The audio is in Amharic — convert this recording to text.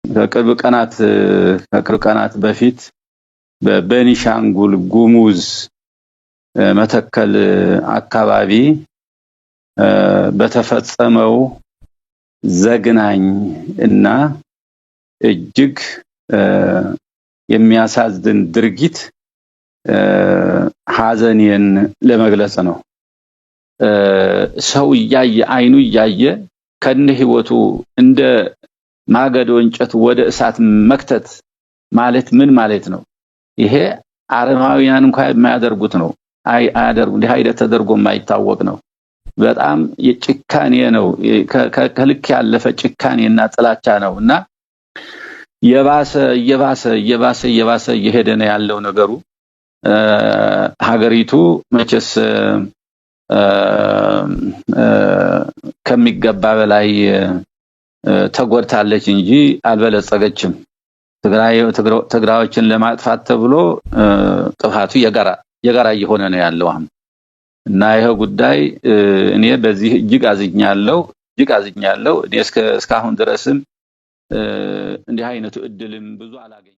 ከቅርብ ቀናት በፊት በቤኒሻንጉል ጉሙዝ መተከል አካባቢ በተፈጸመው ዘግናኝ እና እጅግ የሚያሳዝን ድርጊት ሐዘኔን ለመግለጽ ነው። ሰው አይኑ ያየ ከነ ህይወቱ እንደ ማገዶ እንጨት ወደ እሳት መክተት ማለት ምን ማለት ነው? ይሄ አረማውያን እንኳን የማያደርጉት ነው። አያደርጉ እንዲህ አይነት ተደርጎ የማይታወቅ ነው። በጣም የጭካኔ ነው። ከልክ ያለፈ ጭካኔና ጥላቻ ነውና የባሰ እየሄደ ነው ያለው ነገሩ። ሀገሪቱ መቼስ ከሚገባ በላይ ተጎድታለች እንጂ አልበለጸገችም። ትግራዮችን ለማጥፋት ተብሎ ጥፋቱ የጋራ እየሆነ ነው ያለው አሁን እና ይሄ ጉዳይ እኔ በዚህ እጅግ አዝኛለሁ። እኔ እስካሁን ድረስም እንዲህ አይነቱ እድልም ብዙ አላገኘም።